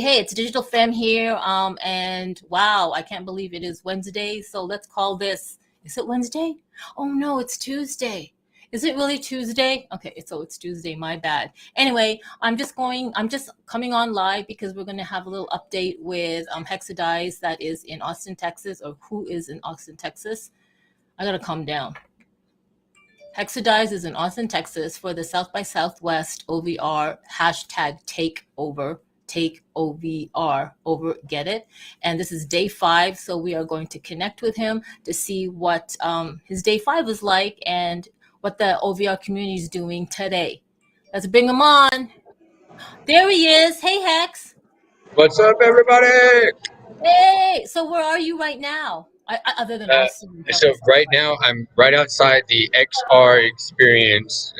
Hey, it's Digital Femme here. And wow, I can't believe it is Wednesday. So let's call this, is it Wednesday? Oh no, it's Tuesday. Is it really Tuesday? Okay, so it's Tuesday, my bad. Anyway, I'm just coming on live because we're going to have a little update with Hexidized that is in Austin, Texas, or who is in Austin, Texas. I gotta calm down. Hexidized is in Austin, Texas for the South by Southwest OVR hashtag takeover. Take OVR over, get it? And this is day 5, so we are going to connect with him to see what his day 5 is like and what the OVR community is doing today. Let's bring him on. There he is. Hey, Hex. What's up, everybody? Hey. So where are you right now? Other than Austin. So right now, I'm right outside the XR experience,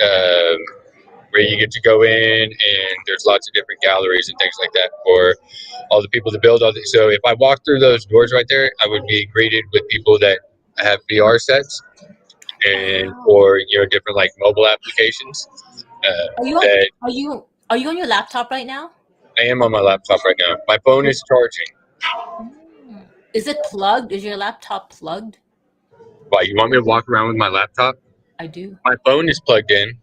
where you get to go in, and there's lots of different galleries and things like that for all the people to build all these. So if I walk through those doors right there, I would be greeted with people that have VR sets and or different like mobile applications. Are you on your laptop right now? I am on my laptop right now. My phone is charging. Is it plugged? Is your laptop plugged? Why, you want me to walk around with my laptop? I do. My phone is plugged in.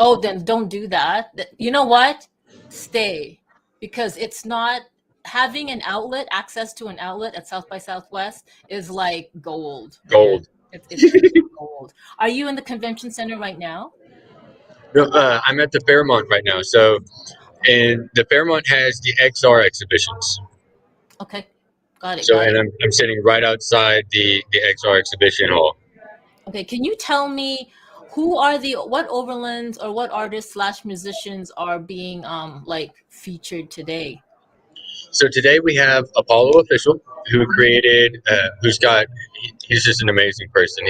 Oh, then don't do that. You know what? Stay. Because it's not, having an outlet, access to an outlet at South by Southwest is like gold. Gold. It's gold. Are you in the convention center right now? No, I'm at the Fairmont right now. So, and the Fairmont has the XR exhibitions. Okay, got it. So, and I'm sitting right outside the XR exhibition hall. Okay, can you tell me what overlands or what artists / musicians are being like featured today? So today we have Apollo Official, who created, he's just an amazing person.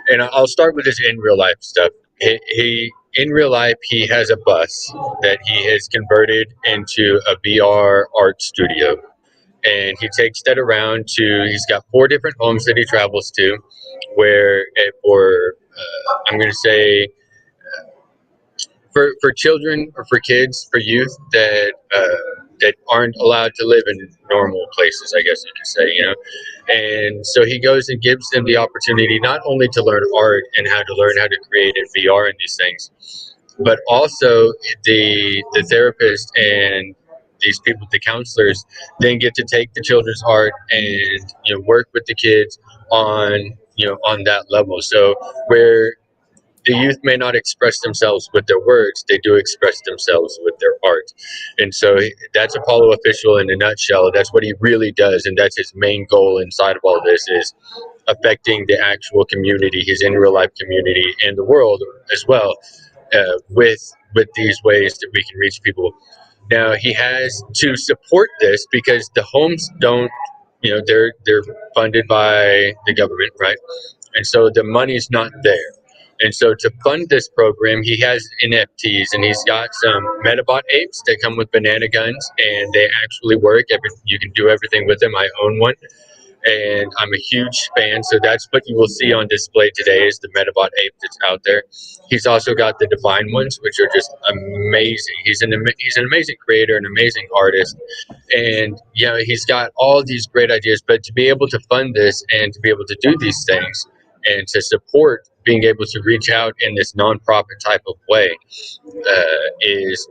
And I'll start with his in real life stuff. He in real life, he has a bus that he has converted into a VR art studio. And he takes that around he's got 4 different homes that he travels to where I'm going to say, for children or for kids, for youth that aren't allowed to live in normal places, I guess you could say, And so he goes and gives them the opportunity not only to learn art and how to learn how to create in VR and these things, but also the therapist and these people, the counselors, then get to take the children's art and work with the kids on on that level. So where the youth may not express themselves with their words, they do express themselves with their art. And so that's Apollo Official in a nutshell. That's what he really does, and that's his main goal inside of all this, is affecting the actual community, his in real life community, and the world as well, with these ways that we can reach people. Now he has to support this because the homes don't, they're funded by the government, right? And so the money's not there. And so to fund this program, he has NFTs, and he's got some Metabot apes that come with banana guns, and they actually work. You can do everything with them. I own one, and I'm a huge fan. So that's what you will see on display today, is the Metabot ape that's out there. He's also got the divine ones, which are just amazing. He's an amazing creator, an amazing artist, and he's got all these great ideas. But to be able to fund this and to be able to do these things and to support being able to reach out in this nonprofit type of way, is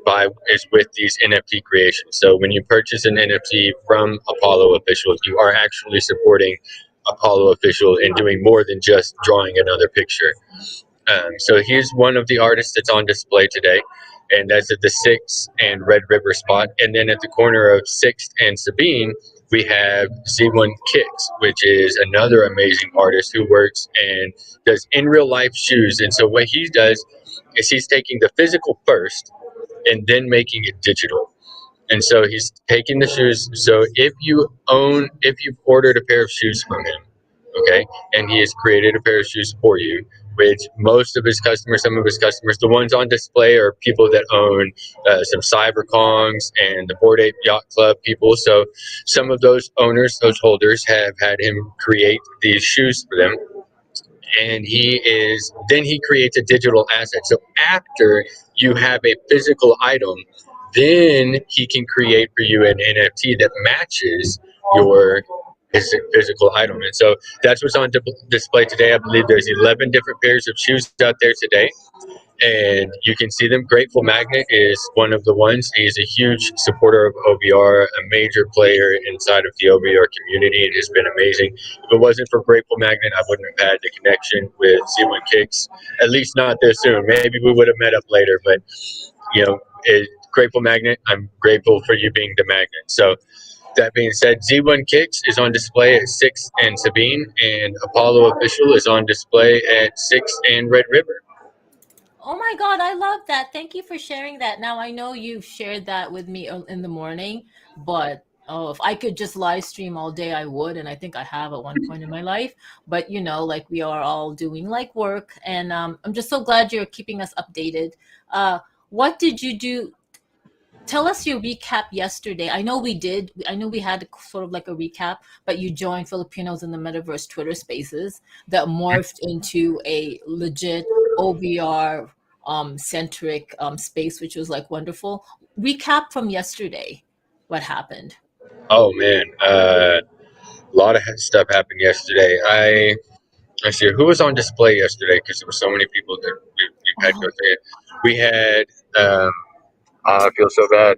with these NFT creations. So when you purchase an NFT from Apollo Official, you are actually supporting Apollo Official and doing more than just drawing another picture. So he's one of the artists that's on display today, and that's at the 6th and Red River spot. And then at the corner of 6th and Sabine, we have Z1 Kicks, which is another amazing artist who works and does in real life shoes. And so what he does is he's taking the physical first and then making it digital. And so he's taking the shoes. So if you've ordered a pair of shoes from him, okay, and he has created a pair of shoes for you, which some of his customers, the ones on display are people that own some CyberKongs and the Bored Ape Yacht Club people. So some of those owners, those holders, have had him create these shoes for them. And then he creates a digital asset. So after you have a physical item, then he can create for you an NFT that matches your physical item. And so that's what's on display today. I believe there's 11 different pairs of shoes out there today, and you can see them. Grateful Magnet is one of the ones. He's a huge supporter of OVR, a major player inside of the OVR community, and has been amazing. If it wasn't for Grateful Magnet, I wouldn't have had the connection with Z1 Kicks, at least not this soon. Maybe we would have met up later, but Grateful Magnet, I'm grateful for you being the magnet. So that being said, Z1 Kicks is on display at 6th and Sabine, and Apollo Official is on display at 6th and Red River. Oh my God, I love that. Thank you for sharing that. Now, I know you've shared that with me in the morning, but oh, if I could just live stream all day, I would. And I think I have at one point in my life. But, like we are all doing like work. And I'm just so glad you're keeping us updated. What did you do? Tell us your recap yesterday. I know we did. I know we had sort of like a recap, but you joined Filipinos in the Metaverse Twitter Spaces that morphed into a legit OVR centric space, which was like wonderful. Recap from yesterday. What happened? Oh man, a lot of stuff happened yesterday. I see who was on display yesterday because there were so many people that we had to go Oh, through. We had. I feel so bad.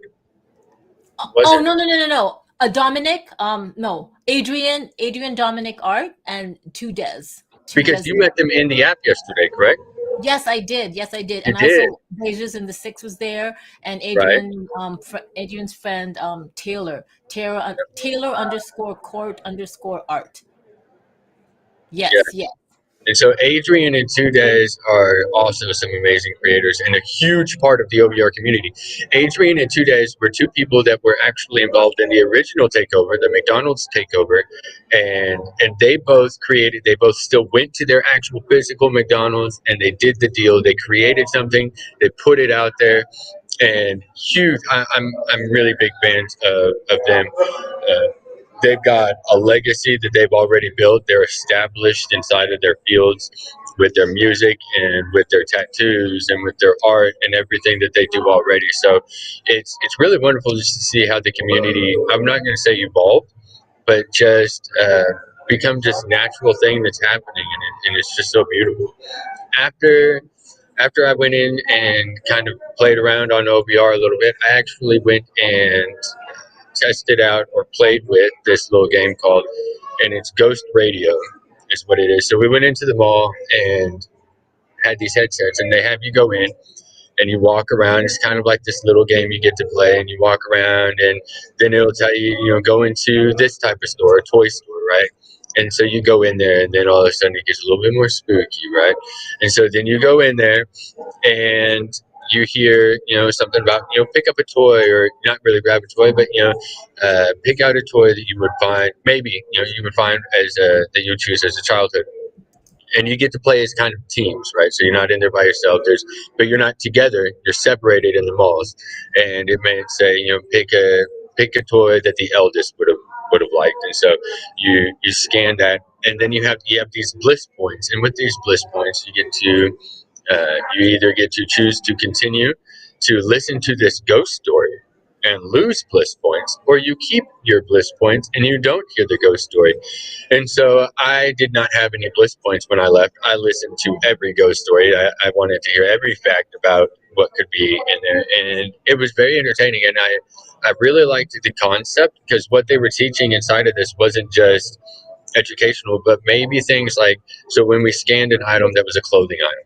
oh, Wasn't no, no, no, no, no. Dominic, no, Adrian, Dominic Art, and two because Des. you met them in the app yesterday, correct? Yes, I did. Yes, I did. You And did, also, Beijers in the Six was there, and right? Adrian's friend, Taylor underscore court underscore art. Yeah. Yes, yes. And so Adrian and Tudez are also some amazing creators and a huge part of the OVR community. Adrian and Tudez were two people that were actually involved in the original takeover, the McDonald's takeover, and they both still went to their actual physical McDonald's and they did the deal. They created something, they put it out there, and huge. I'm really big fans of them. They've got a legacy that they've already built. They're established inside of their fields with their music and with their tattoos and with their art and everything that they do already. So it's really wonderful just to see how the community, I'm not going to say evolved, but just become just natural thing that's happening, and it's just so beautiful. After after I went in and kind of played around on OVR a little bit, I actually went and tested out or played with this little game called, and it's Ghost Radio is what it is. So we went into the mall and had these headsets, and they have you go in and you walk around. It's kind of like this little game you get to play, and you walk around, and then it'll tell you, go into this type of store, a toy store, right? And so you go in there, and then all of a sudden it gets a little bit more spooky, right? And so then you go in there, and you hear, something about, pick up a toy, or not really grab a toy, but pick out a toy that you would find, maybe, you would find that you would choose as a childhood. And you get to play as kind of teams, right? So you're not in there by yourself. But you're not together. You're separated in the malls, and it may say, pick a toy that the eldest would have liked, and so you scan that, and then you have these bliss points, and with these bliss points, you either get to choose to continue to listen to this ghost story and lose bliss points, or you keep your bliss points and you don't hear the ghost story. And so I did not have any bliss points when I left. I listened to every ghost story. I wanted to hear every fact about what could be in there. And it was very entertaining. And I really liked the concept, because what they were teaching inside of this wasn't just educational, but maybe things like, so when we scanned an item that was a clothing item,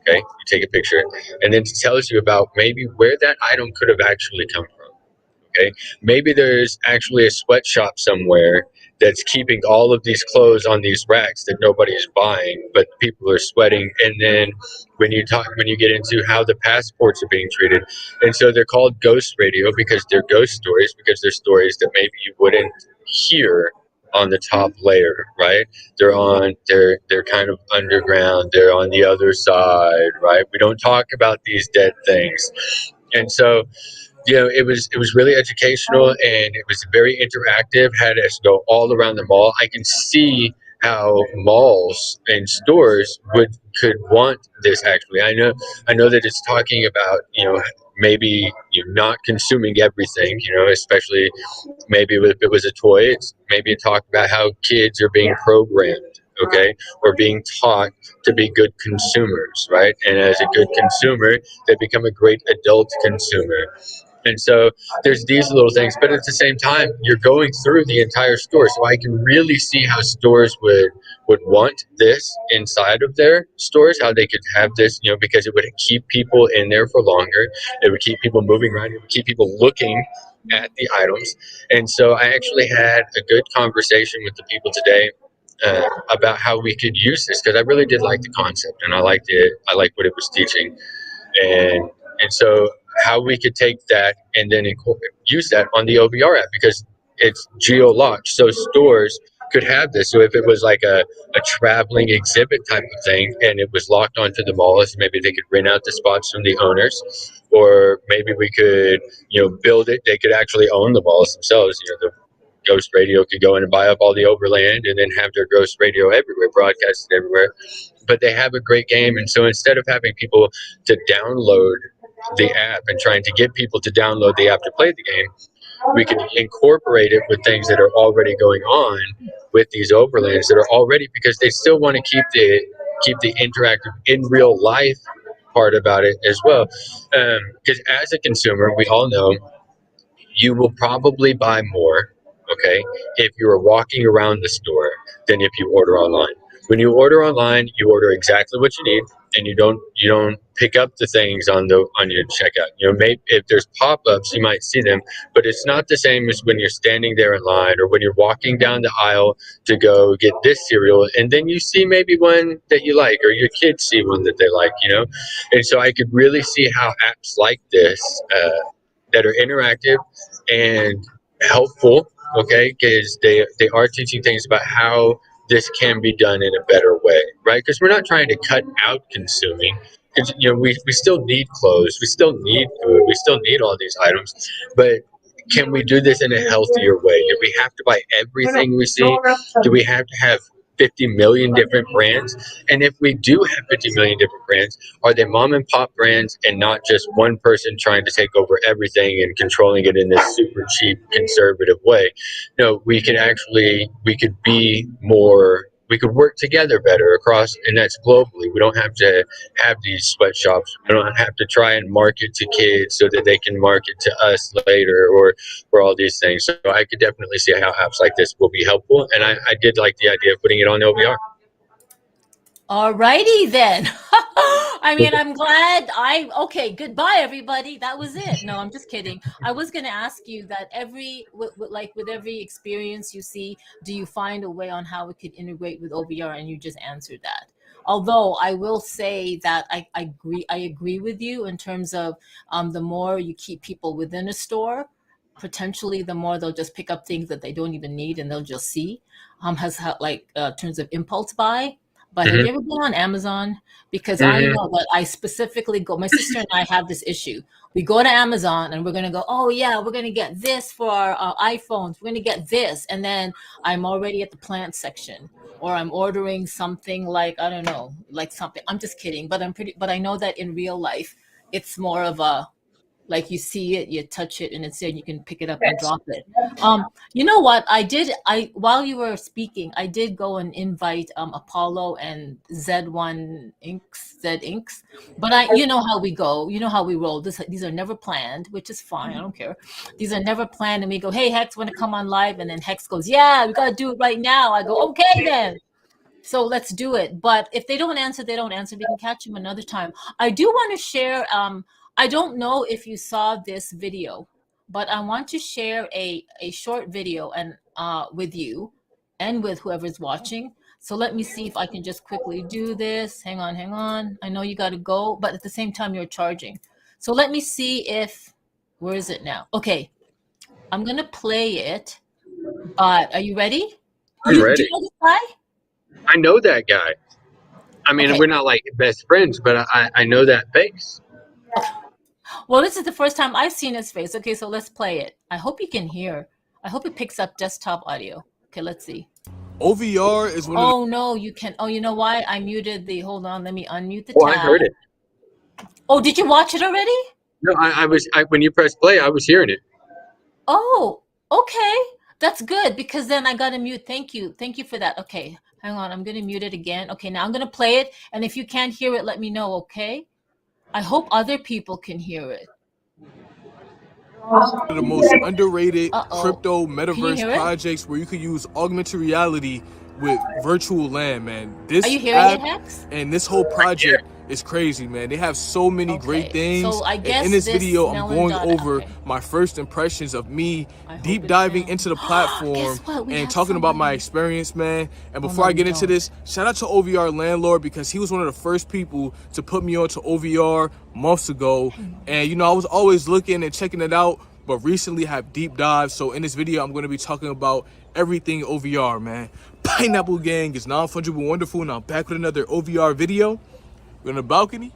okay, you take a picture, and then it tells you about maybe where that item could have actually come from. Okay, maybe there's actually a sweatshop somewhere that's keeping all of these clothes on these racks that nobody's buying, but people are sweating. And then when you get into how the passports are being treated, and so they're called ghost radio because they're ghost stories, because they're stories that maybe you wouldn't hear on the top layer, right? They're kind of underground. They're on the other side, right? We don't talk about these dead things, and so it was really educational, and it was very interactive. Had us go all around the mall. I can see how malls and stores could want this. Actually, I know that it's talking about maybe you're not consuming everything, especially maybe if it was a toy, maybe it talked about how kids are being programmed, okay, or being taught to be good consumers, right? And as a good consumer, they become a great adult consumer. And so there's these little things, but at the same time, you're going through the entire store. So I can really see how stores would want this inside of their stores, how they could have this, because it would keep people in there for longer. It would keep people moving around. It would keep people looking at the items. And so I actually had a good conversation with the people today about how we could use this, because I really did like the concept and I liked it. I liked what it was teaching. And so how we could take that and then use that on the OVR app, because it's geo-locked, so stores could have this. So if it was like a traveling exhibit type of thing and it was locked onto the malls, maybe they could rent out the spots from the owners, or maybe we could build it. They could actually own the malls themselves. The Ghost Radio could go in and buy up all the overland and then have their Ghost Radio everywhere, broadcasted everywhere. But they have a great game, and so instead of having people to download the app and trying to get people to download the app to play the game, we can incorporate it with things that are already going on with these overlands that are already, because they still want to keep the interactive in real life part about it as well. Because as a consumer, we all know you will probably buy more, okay, if you are walking around the store than if you order online. When you order online, you order exactly what you need, and you don't pick up the things on your checkout. Maybe if there's pop-ups, you might see them, but it's not the same as when you're standing there in line or when you're walking down the aisle to go get this cereal, and then you see maybe one that you like, or your kids see one that they like. And so I could really see how apps like this that are interactive and helpful, okay, because they are teaching things about how this can be done in a better way, right? Because we're not trying to cut out consuming. Because we still need clothes, we still need food, we still need all these items, but can we do this in a healthier way? Do we have to buy everything we see? Do we have to have 50 million different brands? And if we do have 50 million different brands, are they mom and pop brands and not just one person trying to take over everything and controlling it in this super cheap conservative way? No, we could be more, we could work together better across, and that's globally. We don't have to have these sweatshops. We don't have to try and market to kids so that they can market to us later, or all these things. So I could definitely see how apps like this will be helpful, and I did like the idea of putting it on OVR. Alrighty then. I mean, I'm glad okay, goodbye everybody. That was it. No, I'm just kidding. I was going to ask you that with every experience you see, do you find a way on how it could integrate with OVR? And you just answered that. Although I will say that I agree with you in terms of the more you keep people within a store, potentially the more they'll just pick up things that they don't even need and they'll just see. Terms of impulse buy. But have you ever been on Amazon? Because I know that I specifically go, my sister and I have this issue. We go to Amazon and we're going to go, oh yeah, we're going to get this for our iPhones. We're going to get this. And then I'm already at the plant section, or I'm ordering something like, I don't know, like something. I'm just kidding. But I know that in real life, it's more of a, like you see it, you touch it, and it's there, and you can pick it up and drop it. You know what? While you were speaking, I did go and invite Apollo and Z1 Inks. But you know how we go, you know how we roll. These are never planned, which is fine. I don't care. These are never planned, and we go, hey, Hex, want to come on live? And then Hex goes, yeah, we got to do it right now. I go, okay, then. So let's do it. But if they don't answer, they don't answer. We can catch them another time. I do want to share, I don't know if you saw this video, but I want to share a short video and with you and with whoever's watching. So let me see if I can just quickly do this. Hang on. I know you got to go, but at the same time, you're charging. So let me see if, where is it now? Okay, I'm going to play it, but are you ready? I'm ready. Do you know this guy? I know that guy. I mean, Okay. we're not like best friends, but I know that face. Well, this is the first time I've seen his face. Okay, so let's play it. I hope you can hear. I hope it picks up desktop audio. Okay, let's see. OVR is one of Oh, no, you can. Oh, you know why? I muted the, hold on, let me unmute the Oh, tab. I heard it. Oh, did you watch it already? No, when you press play, I was hearing it. Oh, okay. That's good because then I got to mute. Thank you. Thank you for that. Okay. Hang on. I'm going to mute it again. Okay. Now I'm going to play it. And if you can't hear it, let me know. Okay. I hope other people can hear it. One of the most underrated Uh-oh. crypto Can you metaverse hear it? projects where you could use augmented reality with virtual land, man. Are This you hearing it, app Hex? and this whole project is crazy, man. They have so many great Okay. things. So I And in guess this this video, I'm melon going dot. over Okay. my first impressions of me I hope deep it diving found. into the Guess platform what? We and have talking about my somebody. experience, man. And Oh, before no, I we get into don't. this, shout out to OVR Landlord because he was one of the first people to put me onto OVR months ago. And, you know, I was always looking and checking it out, but recently have deep dives. So in this video, I'm going to be talking about everything OVR, man. Pineapple Gang is non-fungible wonderful, and I'm back with another OVR video. We're in the balcony,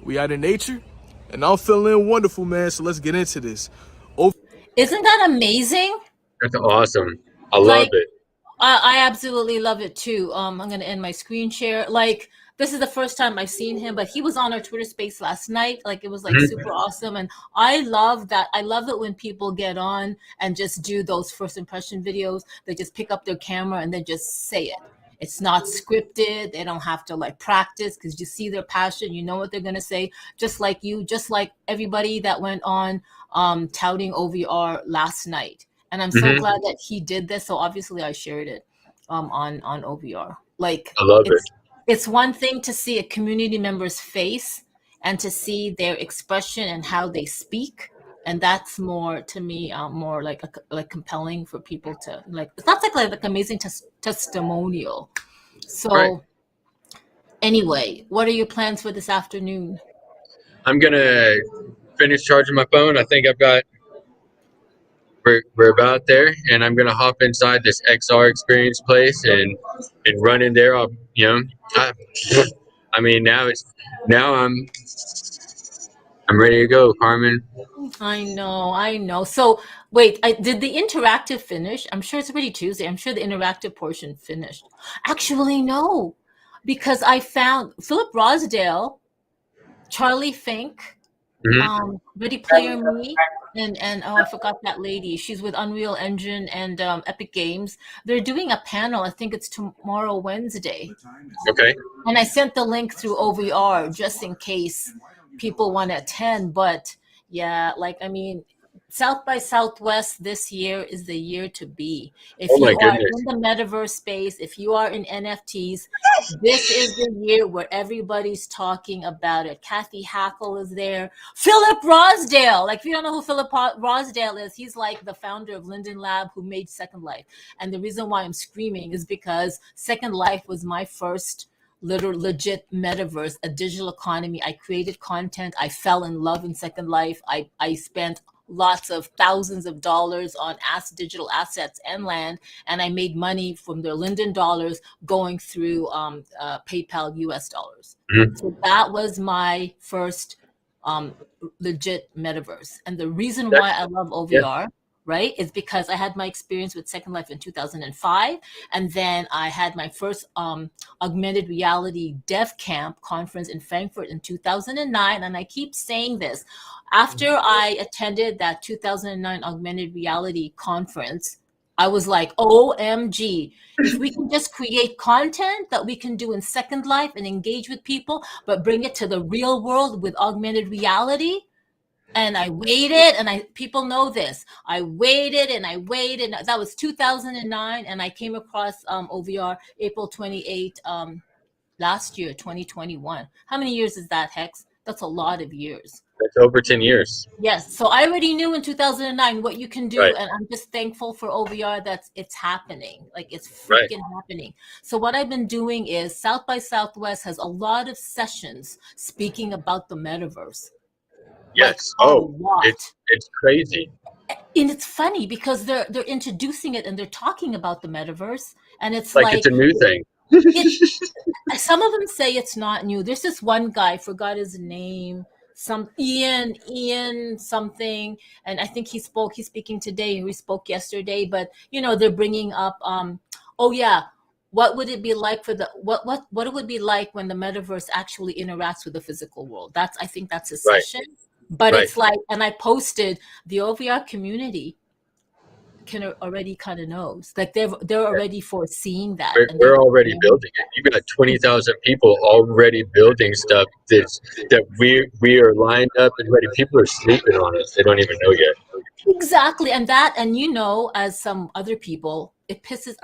we out in nature, and I'm feeling wonderful, man. So let's get into this. Isn't that amazing? That's awesome. I love Like, it. I absolutely love it too. I'm gonna end my screen share. Like, this is the first time I've seen him, but he was on our Twitter space last night. Like, it was like Mhm. super awesome, and I love that. I love it when people get on and just do those first impression videos. They just pick up their camera and then just say it. It's not scripted. They don't have to like practice because you see their passion. You know what they're gonna say. Just like you, just like everybody that went on touting OVR last night. And I'm so Mhm. glad that he did this. So obviously I shared it on OVR. Like I love it. it's one thing to see a community member's face and to see their expression and how they speak. And that's more to me, more like compelling for people to like. It's not like amazing testimonial. Right. So anyway, what are your plans for this afternoon? I'm gonna finish charging my phone. I think I've got. We're about there, and I'm gonna hop inside this XR experience place and run in there. I, I mean now I'm ready to go, Carmen. I know. So wait, did the interactive finish? I'm sure it's already Tuesday. I'm sure the interactive portion finished. Actually, no, because I found Philip Rosdale, Charlie Fink, Hmm. Ready Player Me, and oh, I forgot that lady. She's with Unreal Engine and Epic Games. They're doing a panel. I think it's tomorrow, Wednesday. Okay. And I sent the link through OVR just in case people want to attend. But yeah, like, I mean, South by Southwest this year is the year to be. Oh If my you are goodness. in the metaverse space, if you are in NFTs, this is the year where everybody's talking about it. Kathy Hackle is there. Philip Rosdale. Like, if you don't know who Philip Rosdale is, he's like the founder of Linden Lab who made Second Life. And the reason why I'm screaming is because Second Life was my first legit metaverse, a digital economy. I created content. I fell in love in Second Life. I spent lots of thousands of dollars on digital assets and land, and I made money from their Linden dollars going through PayPal US dollars. Mhm. So that was my first um, legit metaverse. And the reason why That's I love yeah. OVR, right, is because I had my experience with Second Life in 2005. And then I had my first augmented reality dev camp conference in Frankfurt in 2009. And I keep saying this. After I attended that 2009 augmented reality conference, I was like, OMG, if we can just create content that we can do in Second Life and engage with people, but bring it to the real world with augmented reality. And I waited, and people know this. I waited and I waited. That was 2009, and I came across OVR April 28 last year, 2021. How many years is that, Hex? That's a lot of years. That's over 10 years. Yes, so I already knew in 2009 what you can do, Right. and I'm just thankful for OVR that it's happening. Like, it's Right. freaking happening. So what I've been doing is South by Southwest has a lot of sessions speaking about the metaverse. Like, Yes. a Oh, lot. it's crazy. And it's funny because they're introducing it and they're talking about the metaverse, and it's Like it's like a new thing. it some of them say it's not new. There's this one guy, forgot his name, some Ian something, and I think he's speaking today, he spoke yesterday, but they're bringing up oh yeah, what would it be like for the what it would be like when the metaverse actually interacts with the physical world. I think that's a Right. session. But Right. it's like, and I posted, the OVR community can already kind of knows, like they're already foreseeing that, and We're they've been already planning. building it. You got 20,000 people already building stuff that we are lined up and ready. People are sleeping on us. They don't even know yet. Exactly, and that, and as some other people, it pisses.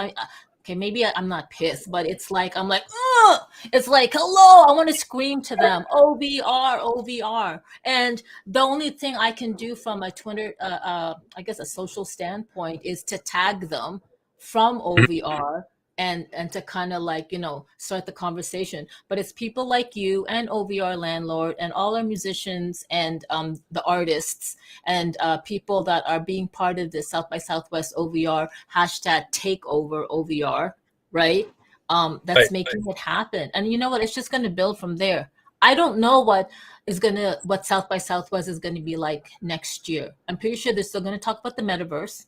Okay, maybe I'm not pissed, but it's like I'm like, ugh! It's like, hello, I want to scream to them, OVR, OVR, and the only thing I can do from a Twitter, I guess a social standpoint, is to tag them from OVR and to kind of like start the conversation. But it's people like you and OVR landlord and all our musicians and the artists and people that are being part of the South by Southwest OVR hashtag takeover OVR, right? Right. That's making it happen. And you know what? It's just going to build from there. I don't know what South by Southwest is going to be like next year. I'm pretty sure they're still going to talk about the metaverse.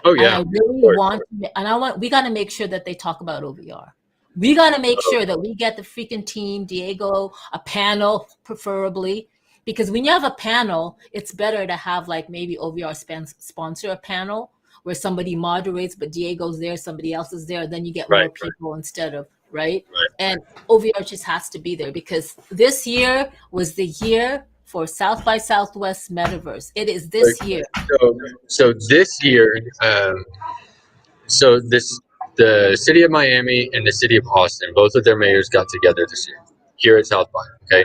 Oh And yeah, I of really course. we got to make sure that they talk about OVR. We got to make Oh, sure that we get the freaking team, Diego, a panel, preferably, because when you have a panel, it's better to have like maybe OVR sponsor a panel where somebody moderates, but Diego's there, somebody else is there, then you get right, more people instead of, right? right. And OVR just has to be there because this year was the year for South by Southwest Metaverse. It is So this year. so this year, so this the city of Miami and the city of Austin, both of their mayors got together this year here at South by. Okay,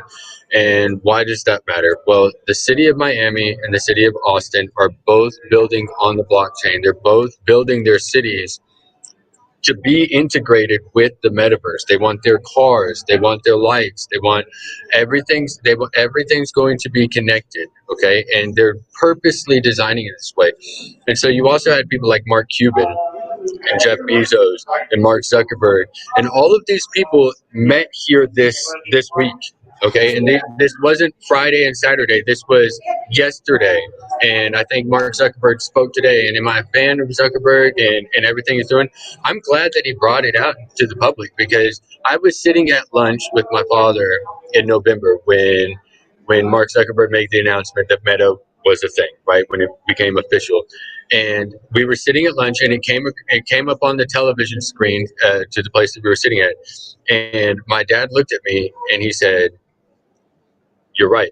and why does that matter? Well, the city of Miami and the city of Austin are both building on the blockchain. They're both building their cities to be integrated with the metaverse. They want their cars, they want their lights, they want everything's going to be connected, okay? And they're purposely designing it this way. And so you also had people like Mark Cuban and Jeff Bezos and Mark Zuckerberg, and all of these people met here this week. Okay, and this wasn't Friday and Saturday. This was yesterday, and I think Mark Zuckerberg spoke today. And am I a fan of Zuckerberg and everything he's doing? I'm glad that he brought it out to the public because I was sitting at lunch with my father in November when Mark Zuckerberg made the announcement that Meta was a thing, right? When it became official, and we were sitting at lunch, and it came up on the television screen to the place that we were sitting at, and my dad looked at me and he said, "You're right."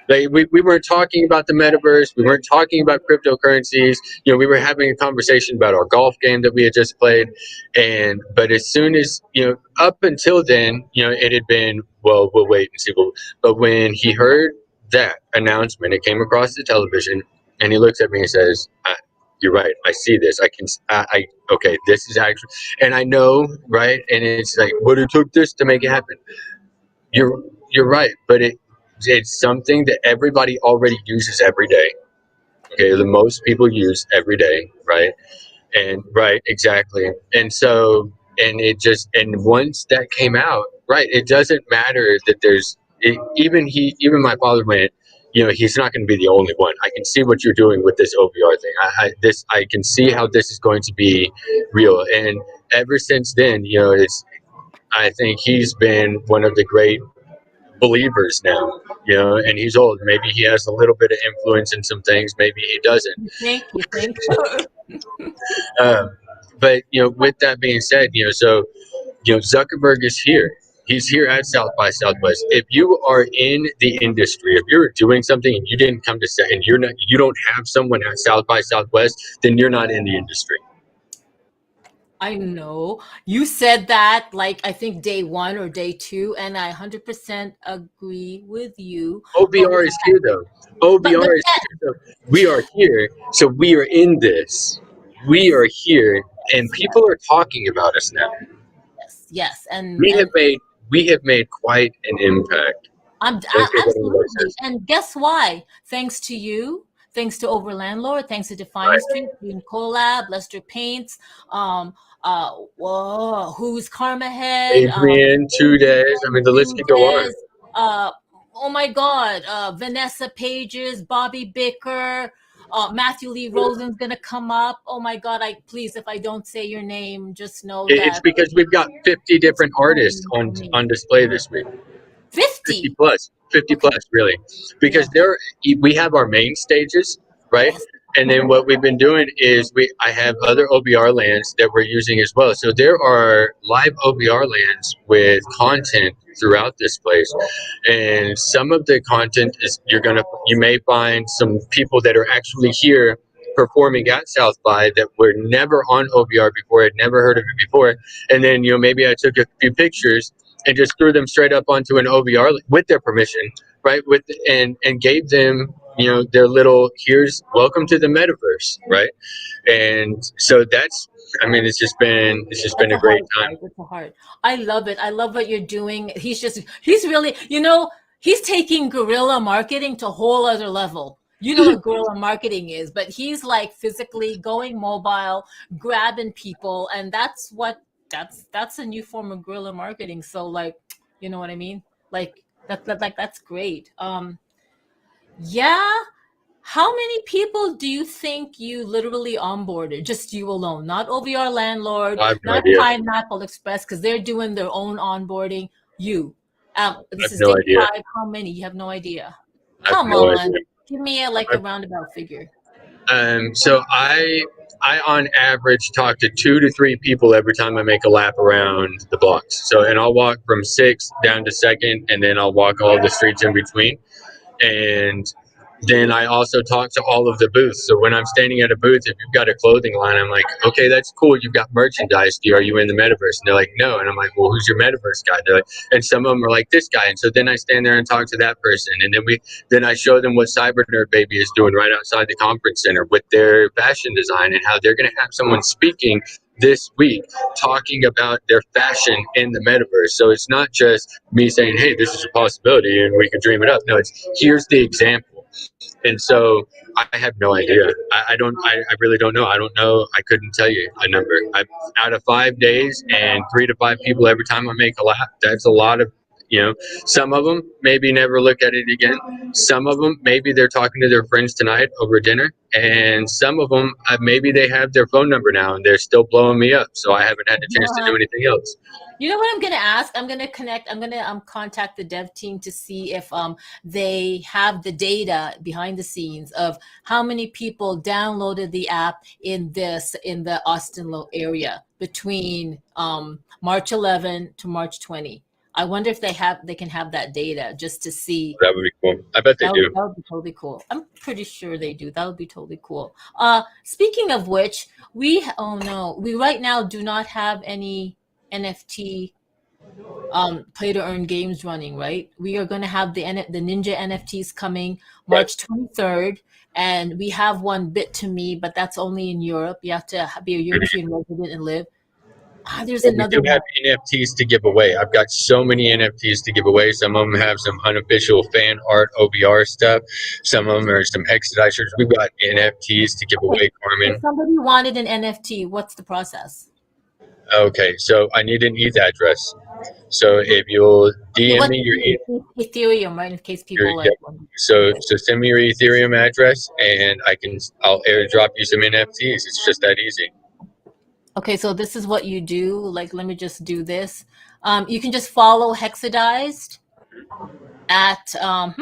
Like we weren't talking about the metaverse. We weren't talking about cryptocurrencies. We were having a conversation about our golf game that we had just played. But as soon as, up until then, it had been, well, we'll wait and see. But when he heard that announcement, it came across the television, and he looks at me and says, "You're right. I see this. Okay, this is actually," and I know, right? And it's like, but it took this to make it happen. You're you're right, but it's something that everybody already uses every day. Okay, the most people use every day, right? And right, exactly. And so, and once that came out, right, it doesn't matter that even my father went, he's not going to be the only one. I can see what you're doing with this OVR thing. I can see how this is going to be real. And ever since then, I think he's been one of the great believers now, and he's old. Maybe he has a little bit of influence in some things, maybe he doesn't. You think? um, but with that being said, Zuckerberg is here. He's here at South by Southwest. If you are in the industry, if you're doing something and you didn't come to say, and you don't have someone at South by Southwest, then you're not in the industry. I know you said that like I think day one or day two, and I 100% agree with you. But OVR is here though. but OVR is here. So we are here. So we are in this. We are here, and people are talking about us now. yes, We have made quite an impact. Don't care what anybody absolutely. says. And guess why? Thanks to you, thanks to Over Landlord, thanks to Define Right. Street, Green Collab, Lester Paints, who's Karma Head, Adrian, 2 days. I mean, the list could go on. Des, uh, oh my God, Vanessa Pages, Bobby Bicker, Matthew Lee Rosen's gonna come up. Oh my God, please, if I don't say your name, just know It's that because we've got 50 it's different artists going on for me. on display this week. 50. 50 Okay. plus really, because Yeah. we have our main stages, right? Yes. And then what we've been doing is I have other OVR lands that we're using as well. So there are live OVR lands with content throughout this place. And some of the content is you may find some people that are actually here performing at South by that were never on OVR before, had never heard of it before. And then, maybe I took a few pictures and just threw them straight up onto an OVR with their permission, right? And gave them, their little here's welcome to the metaverse, right? And so it's just been That's a a great heart, time. guys. It's a heart. I love it. I love what you're doing. He's really, he's taking guerrilla marketing to a whole other level. You know what guerrilla marketing is, but he's like physically going mobile, grabbing people, and that's a new form of guerrilla marketing. So like, you know what I mean? Like that's great. Yeah. How many people do you think you literally onboarded? Just you alone, not OVR Landlord, I have no not idea. Pineapple Express, because they're doing their own onboarding. You. I This have is no day idea. 5. How many? You have no idea. I have Come no on. idea. Give me a roundabout figure. So I on average talk to 2 to 3 people every time I make a lap around the blocks. So, and I'll walk from 6th down to 2nd, and then I'll walk all the streets in between. And then I also talk to all of the booths. So when I'm standing at a booth, if you've got a clothing line, I'm like, okay, that's cool. You've got merchandise. Are you in the metaverse? And they're like, no. And I'm like, well, who's your metaverse guy? They're like, and some of them are like this guy. And so then I stand there and talk to that person. And then I show them what Cyber Nerd Baby is doing right outside the conference center with their fashion design and how they're going to have someone speaking this week talking about their fashion in the metaverse. So it's not just me saying, hey, this is a possibility and we can dream it up. No, it's here's the example. And so I have no idea. I really don't know. I don't know. I couldn't tell you a number. Out of 5 days and 3 to 5 people every time I make a lap, that's a lot of, some of them maybe never look at it again. Some of them, maybe they're talking to their friends tonight over dinner. And some of them, maybe they have their phone number now and they're still blowing me up. So I haven't had a chance to do anything else. You know what I'm going to ask? I'm going to connect. I'm going to contact the dev team to see if they have the data behind the scenes of how many people downloaded the app in the Austin area between March 11 to March 20. I wonder if they can have that data just to see. That would be cool. I bet they do. That would be totally cool. I'm pretty sure they do. That would be totally cool. Speaking of which, we right now do not have any NFT play to earn games running, right? We are going to have the Ninja NFTs coming March 23rd, and we have one Bit to Me, but that's only in Europe. You have to be a European resident and live. There's But we another do one. have NFTs to give away. I've got so many NFTs to give away. Some of them have some unofficial fan art OVR stuff. Some of them are some Hexidized shirts. We've got NFTs to give away, Carmen. If somebody wanted an NFT, what's the process? Okay, so I need an ETH address. So if you'll DM me your Ethereum, right? In case people so send me your Ethereum address and I'll airdrop you some NFTs. It's just that easy. Okay, so this is what you do. Like, let me just do this. You can just follow Hexidized at I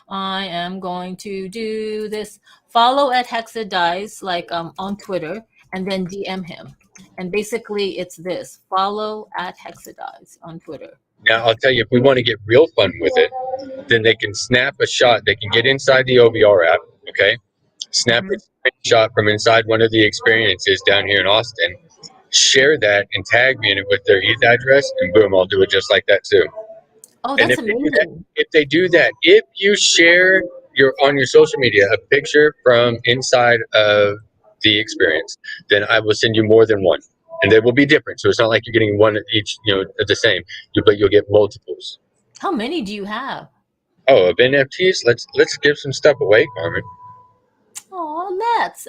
am going to do this. Follow at Hexidized, like on Twitter, and then DM him. And basically, it's this: follow at Hexidized on Twitter. Now I'll tell you, if we want to get real fun with it, then they can snap a shot. They can get inside the OVR app, okay? Snap a screenshot from inside one of the experiences down here in Austin, share that and tag me in it with their ETH address, and boom, I'll do it just like that too. Oh, And that's amazing. if you share on your social media a picture from inside of the experience, then I will send you more than one, and they will be different. So it's not like you're getting one each, the same. But you'll get multiples. How many do you have? Oh, of NFTs, let's give some stuff away, Carmen. Oh,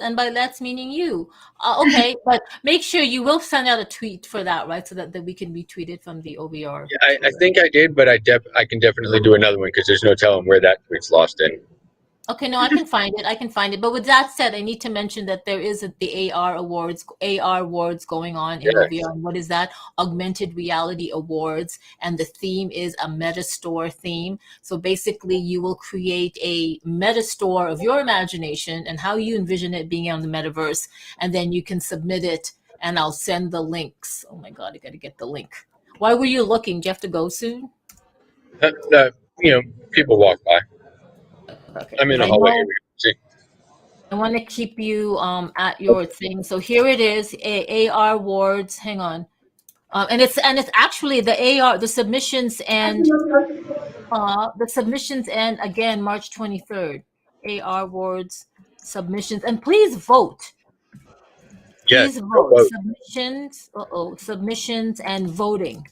and by let's meaning you. Okay, but make sure you will send out a tweet for that, right? So that we can retweet it from the OVR. Yeah, I think I did, but I can definitely do another one because there's no telling where that tweet's lost in. Okay, no, I can find it. I can find it. But with that said, I need to mention that there is the AR awards going on in Yes. OVR. And what is that? Augmented Reality Awards. And the theme is a meta store theme. So basically, you will create a meta store of your imagination and how you envision it being on the metaverse. And then you can submit it, and I'll send the links. Oh my God, I got to get the link. Why were you looking? Do you have to go soon? You know, people walk by. Okay, I'm in because a I hallway know. here. See, I want to keep you at your thing. So here it is, AR awards. Hang on, and it's actually the AR the submissions end again March 23rd. AR awards submissions, and please vote. yes, Please go vote vote. submissions and voting.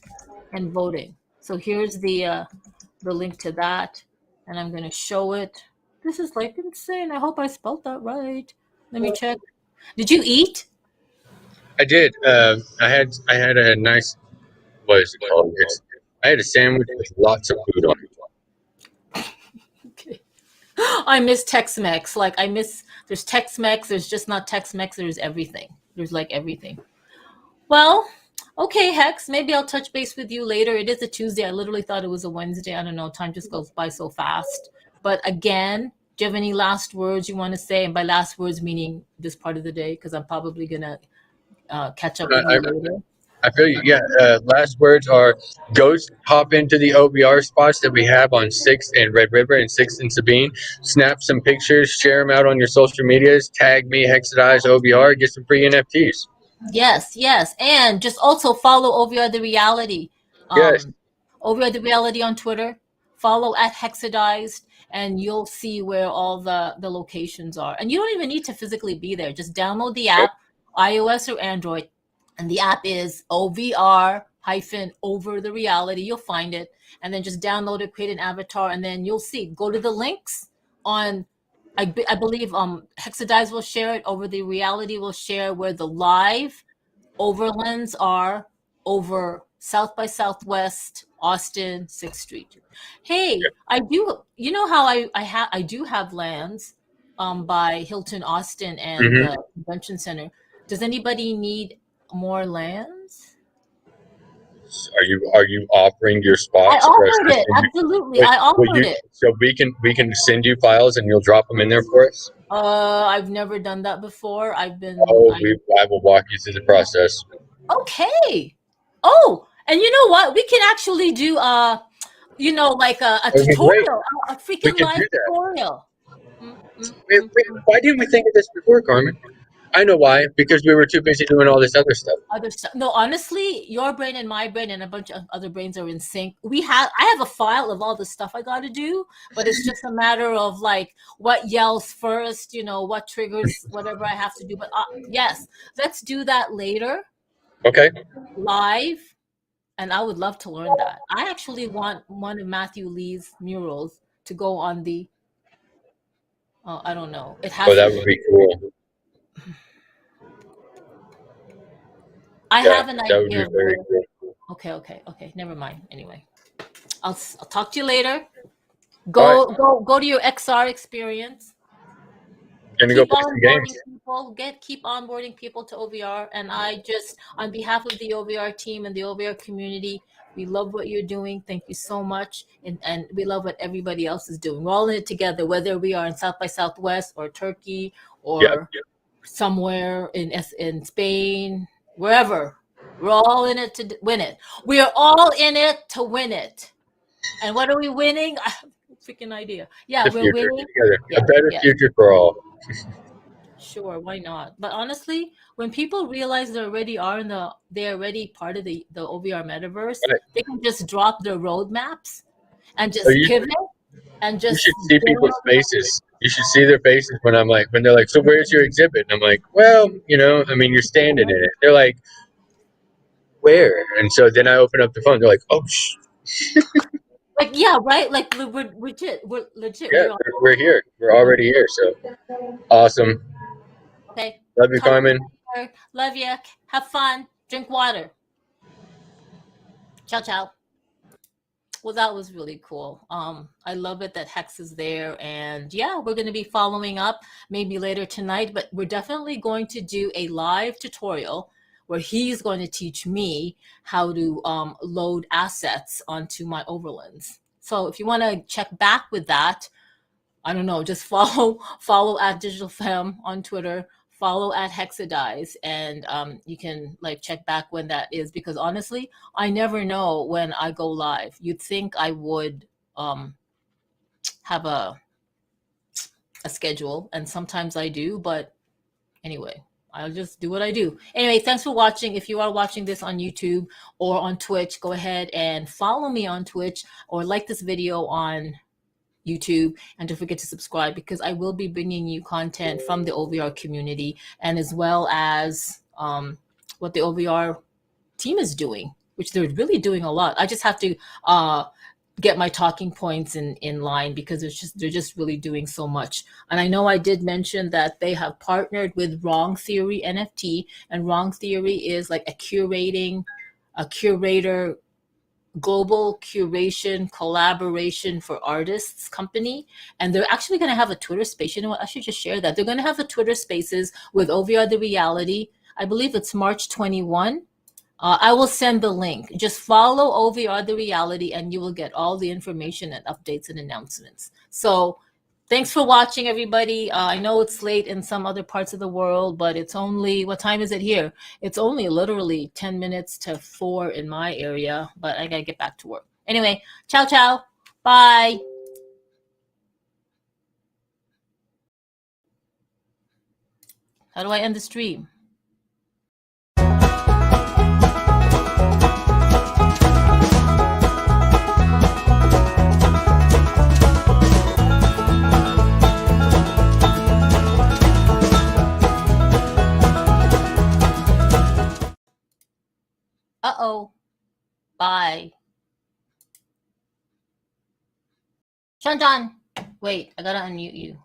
So here's the link to that, and I'm gonna show it. This is like insane. I hope I spelled that right. Let me check. Did you eat? I did. I had a nice, what is it called? I had a sandwich with lots of food on it. Okay. I miss Tex-Mex. Like I miss there's Tex-Mex, there's just not Tex-Mex, there's everything. There's like everything. Well, okay, Hex, maybe I'll touch base with you later. It is a Tuesday. I literally thought it was a Wednesday. I don't know, time just goes by so fast. But again, do you have any last words you want to say? And by last words meaning this part of the day, because I'm probably gonna catch up with I, you later. I feel you. Yeah. Last words are go hop into the OVR spots that we have on 6th and Red River and 6th and Sabine. Snap some pictures, share them out on your social medias. Tag me, Hexidized OVR, get some free NFTs. Yes, yes. And just also follow OVR the Reality. Yes. Um, OVR the Reality on Twitter. Follow at Hexidized, and you'll see where all the locations are. And you don't even need to physically be there. Just download the Nope. app, iOS or Android. And the app is OVR hyphen over the reality. You'll find it. And then just download it, create an avatar, and then you'll see. Go to the links on I believe Hexadize will share it. Over the Reality will share where the live overlands are over South by Southwest, Austin, 6th Street. Hey, I do. You know how I do have lands by Hilton Austin and Mm-hmm. the convention center. Does anybody need more lands? Are you offering your I spots for us offered to it. send you? Absolutely. I Will offered you it. so we can send you files and you'll drop them in there for us? I've never done that before. I've been Oh, I I will walk you through the process. Okay. Oh, and you know what? We can actually do like a That'd be great. tutorial, a We freaking can live do that. tutorial. Mm. Why didn't we think of this before, Carmen? I know why. Because we were too busy doing all this other stuff. Other stuff. No, honestly, your brain and my brain and a bunch of other brains are in sync. I have a file of all the stuff I got to do, but it's just a matter of like what yells first, what triggers whatever I have to do. But yes, let's do that later, Okay. live. And I would love to learn that. I actually want one of Matthew Lee's murals to go on the. I don't know. It Oh, has that to. would be cool. I Yeah, have an that would idea be of very where. cool. Okay. Never mind. Anyway, I'll talk to you later. All right. Go to your XR experience. Gonna go Keep play some games. onboarding people. Keep onboarding people to OVR. And I just, on behalf of the OVR team and the OVR community, we love what you're doing. Thank you so much, and we love what everybody else is doing. We're all in it together, whether we are in South by Southwest or Turkey Yep. or somewhere in Spain, wherever. We're all in it to win it. We are all in it to win it. And what are we winning? I have no freaking idea. Yeah, The we're future winning. together. Yeah, A better yeah. future for all. Sure, why not? But honestly, when people realize they're already part of the OVR metaverse, Right. they can just drop their roadmaps and So just pivot and you just should see get people's on. faces. You should see their faces when they're like, so where's your exhibit? And I'm like, well, I mean, you're standing in it. They're like, where? And so then I open up the phone. They're like, oh, Like yeah, right? Like we're legit. We're legit. yeah, we're here. We're already here. So awesome. Okay. Love you, Talk to Carmen. you later. Love you. Have fun. Drink water. Ciao, ciao. Well, that was really cool. I love it that Hex is there. And yeah, we're going to be following up maybe later tonight, but we're definitely going to do a live tutorial where he's going to teach me how to load assets onto my overlands. So if you want to check back with that, I don't know, just follow at Digital Femme on Twitter, follow at Hexidized, and you can like check back when that is, because honestly, I never know when I go live. You'd think I would have a schedule, and sometimes I do, but anyway, I'll just do what I do. Anyway, thanks for watching. If you are watching this on YouTube or on Twitch, go ahead and follow me on Twitch or like this video on YouTube, and don't forget to subscribe, because I will be bringing you content from the OVR community, and as well as what the OVR team is doing, which they're really doing a lot. I just have to get my talking points in line, because they're just really doing so much. And I know I did mention that they have partnered with Wrong Theory NFT, and Wrong Theory is like a curator global curation collaboration for artists company, and they're actually going to have a Twitter space. You know what, I should just share that. They're going to have a Twitter spaces with OVR the Reality. I believe it's March 21. I will send the link. Just follow OVR the Reality and you will get all the information and updates and announcements. So thanks for watching, everybody. I know it's late in some other parts of the world, but it's only, what time is it here? It's only literally 10 minutes to 4 in my area, but I gotta get back to work. Anyway, ciao, ciao. Bye. How do I end the stream? Uh-oh. Bye. John. Wait, I gotta unmute you.